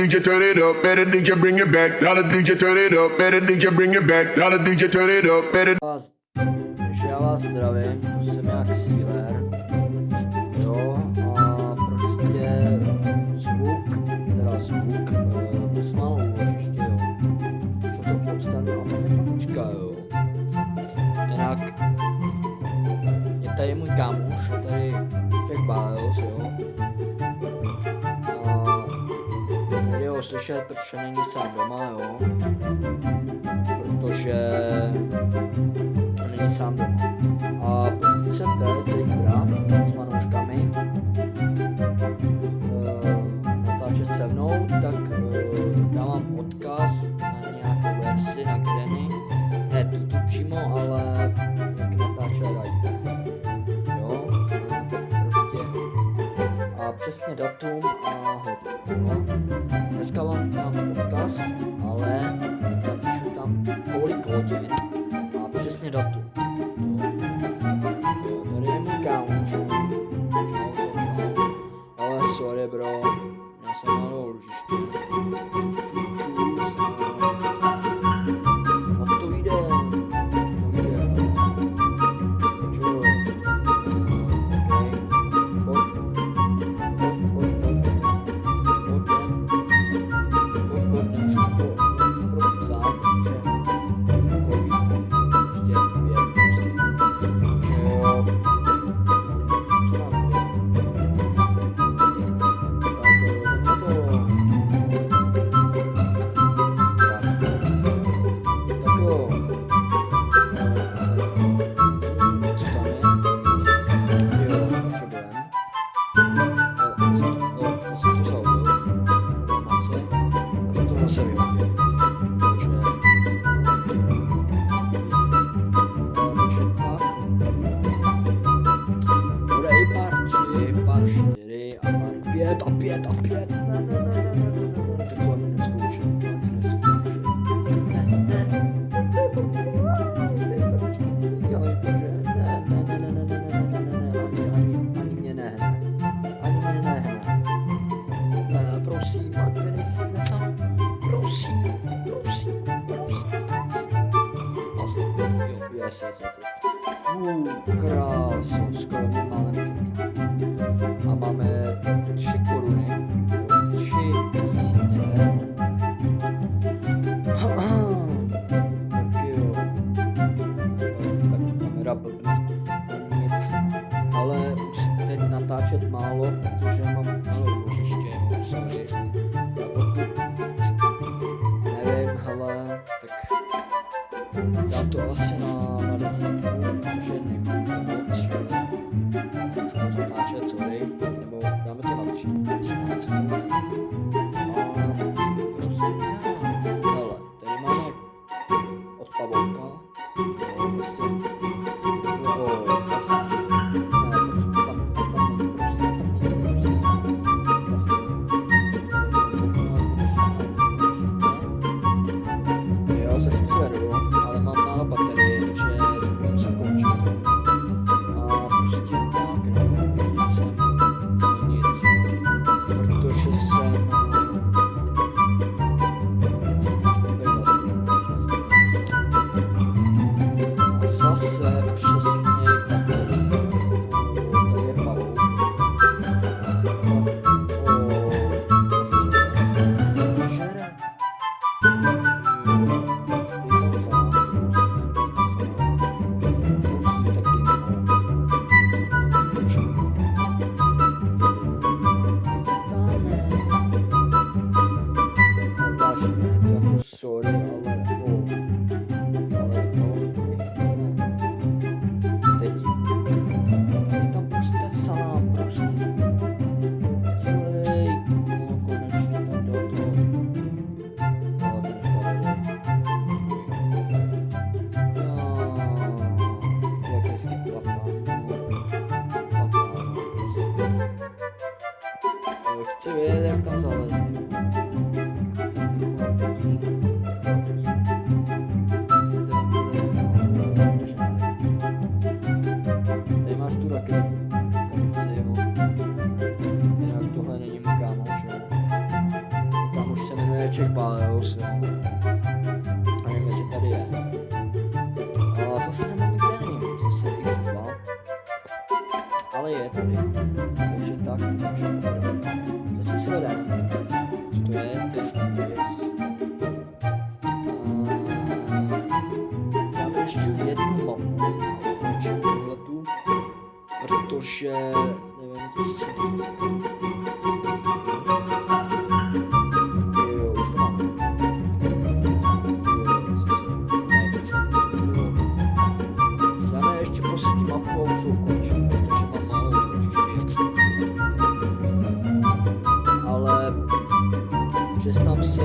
DJ turn it up, better DJ bring it back. Tell the DJ turn it up, better DJ bring it back. Tell the DJ turn it up, better. Takže já vás zdravím, tu jsem jak Sealer. Jo, a prostě zvuk, dost málo úložiště, jo. Co to podstane, a tam je papučka, jo. Jinak, je tady můj kámoš, tady Jack Biles, jo. A nejde ho slyšet, protože není sám doma, jo. Protože není sám doma. A pokud chcete zítra s manouškami natáčet se mnou, tak dávám odkaz na nějakou verzi na Granny. Ne tuto přímo, ale jak natáčet Rider. Jo, prostě. A přesně datum a hodinu. Dneska vám dám odkaz, ale napíšu tam kolik hodin a přesně datum. Jo, tady je můj kámoš. Ale sorry bro, já jsem na lůžiště. A to jde. Krásno, skoro mě máme a máme 3 koruny, 3 000. Tak jo, tak kamera blbne, nic, ale musím teď natáčet málo, protože mám málo úložiště, jo, sorry. A pokud nevím, hele, tak dám to asi na 10, protože nemůžu moc, že? Vlček Paleus, jo. A nevím, jestli tady je. A zase nemám nikde ani, zase X2. Ale je tady. Takže tak, takže zatím se hledám. Co to je? To je věc. Dáme ještě jednu mapu. Ukončím tuhletu. Protože nevím, co se jo, už to mám. Dáme ještě poslední mapu a už ukončím, protože mám málo ukončit. Ale přiznám se,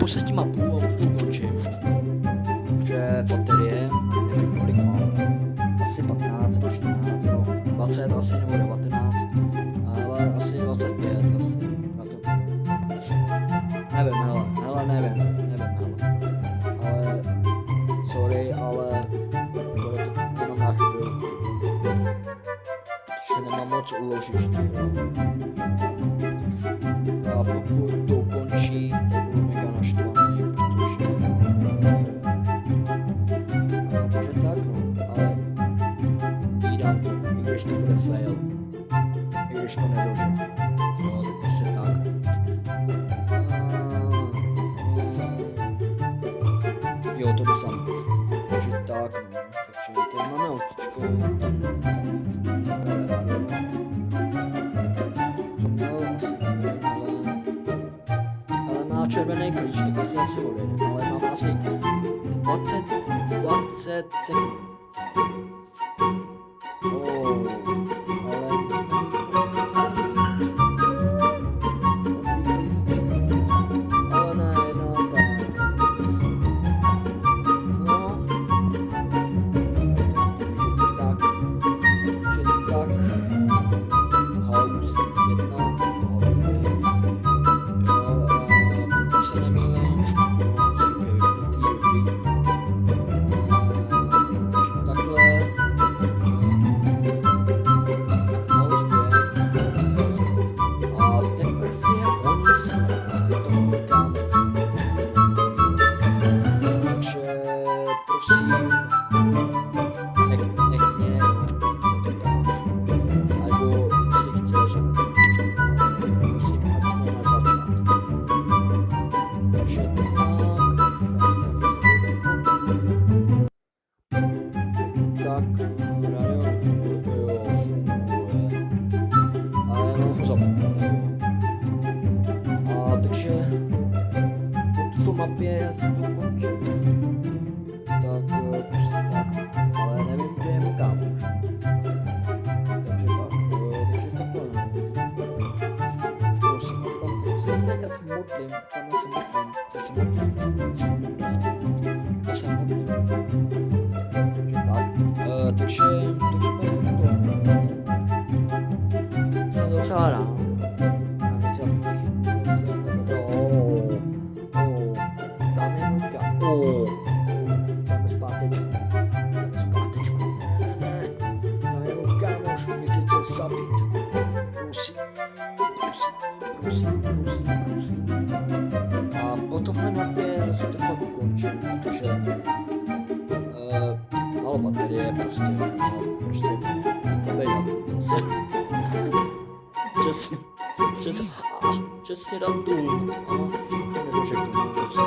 poslední mapu a už to ukončím. Že baterie, nevím kolik mám, asi 15 nebo 14 nebo 20 asi nebo 19, ale asi 25 asi na to. Nevím, nevím, ale sorry, ale bude to jenom na chvíli. Protože nemám moc uložiště, jo. A pokud to ukončí, tak budu mega naštvaný, protože takže tak no, ale vídám to, i když to bude fail, i když to nedožím, no tak prostě tak. Jo, to jde sam, takže tak no, takže tady máme autičko, červený klíč, tak asi asi odjedem, ale mám asi 20 sekund. Ale ne, no tak. No. Tak. House 1. Mapě se to končí. Tak prostě tak. Ale nevím, kde je můj kámoš. Takže takhle. Prosím, tam prosím, já se modlím. Já se modlím. Takže perfekto. Jsem docela rád. Dáme zpátečku. Dáme jenom kámoš, nechce se zabít. Prosím. A po tomhle mapě se to fakt ukončím, protože málo baterie, prostě nebejde zase. Přesně datum. Ano, to nedošeknu, prostě.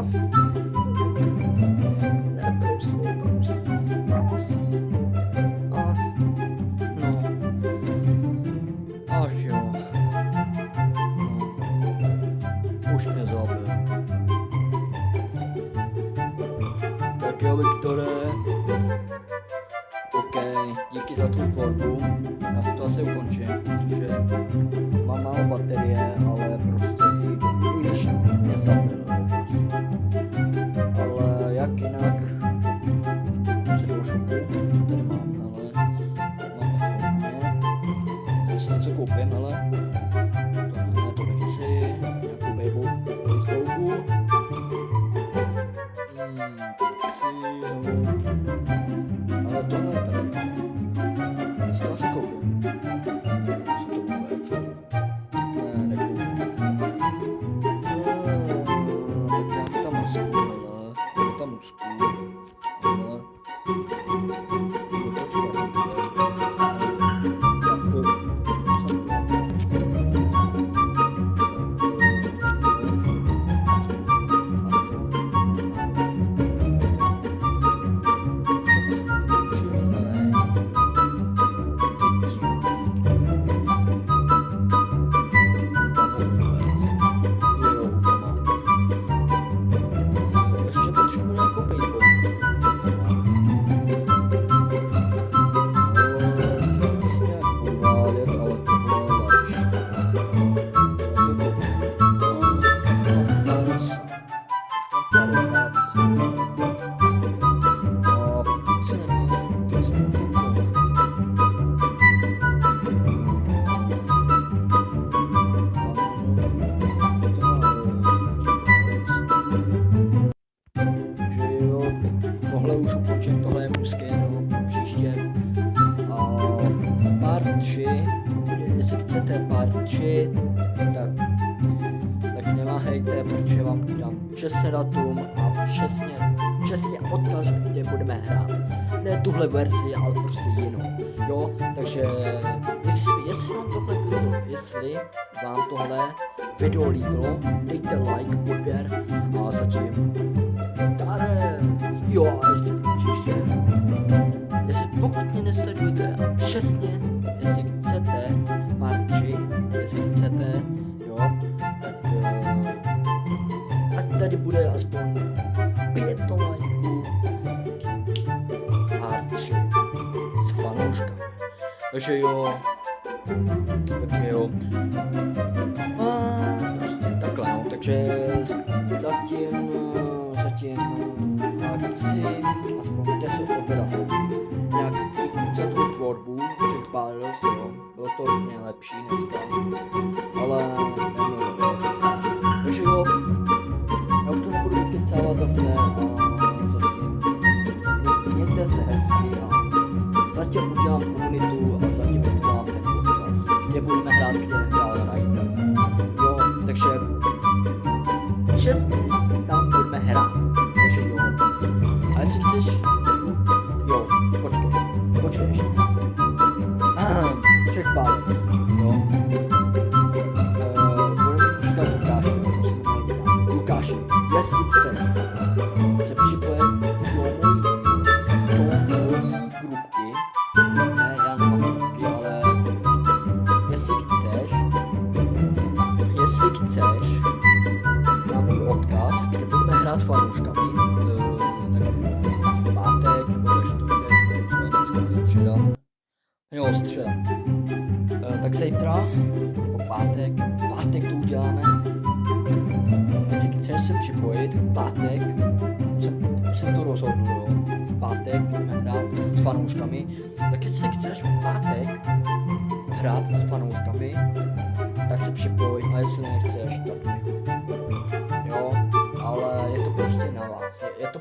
vás. Prosím. Ach, no. Ach jo. No. Už mě zabil. Tak jo, Viktore. OK, díky za tvou tvorbu. Já si to asi ukončím, protože mám málo baterie, ale prostě i když mě zabil. Ale jak jinak se do shopu, to tady mám, ale mám hodně, že si něco koupím, ale to ne, to taky si nějakou baseballku. To taky si, ale tohle tady, já si to asi koupím. Co to vůbec? Ne, nekoupím. Tak já tam masku, hele, já tam musku, hele. Tohle už ukončím, tohle je můj skin, no, příště. A part 3, jestli chcete part 3, tak neváhejte, protože vám dám přesně datum a přesně odkaz, kde budeme hrát. Ne tuhle verzi, ale prostě jinou. Jo, takže jestli vám tohle video líbilo, dejte like, odběr a zatím jo, a ještě příště. Pokud mě nesledujete a přesně, jestli chcete part 3, jestli chcete, jo, tak ať tady bude aspoň 5 lajků part 3 s fanouškami. Takže jo. A prostě takhle, no, takže zatím chci aspoň 10 operátorů. Nějak za tu tvorbu, přechválil se, jo. Bylo to nejlepší dneska, ale nebylo. Takže jo, já už to nebudu vypicávat zase a zatím mějte se hezky a zatím udělám komunitu a zatím udělám ten podcast, kde budeme hrát, kde hrajte. Jo, takže přesně tam budeme hrát. Takže jo. A jestli chceš... Jo, počkej ještě. Přechválil. Jo. Budeme říkat Lukáši, jestli chceš se připojit do mojí grupky, ne, já nemám grupky, ale jestli chceš na můj odkaz, kde budeme hrát fanouškami, tak v pátek, nebo ve čtvrtek, co je dneska středa. Jo, středa. Tak zítra, nebo pátek to uděláme. Jestli chceš se připojit v pátek, jsem to rozhodl, jo. V pátek budeme hrát s fanouškami, tak jestli chceš v pátek hrát s fanouškami, tak se připoj, a jestli nechceš, tak jo, ale je to prostě na vás. Je to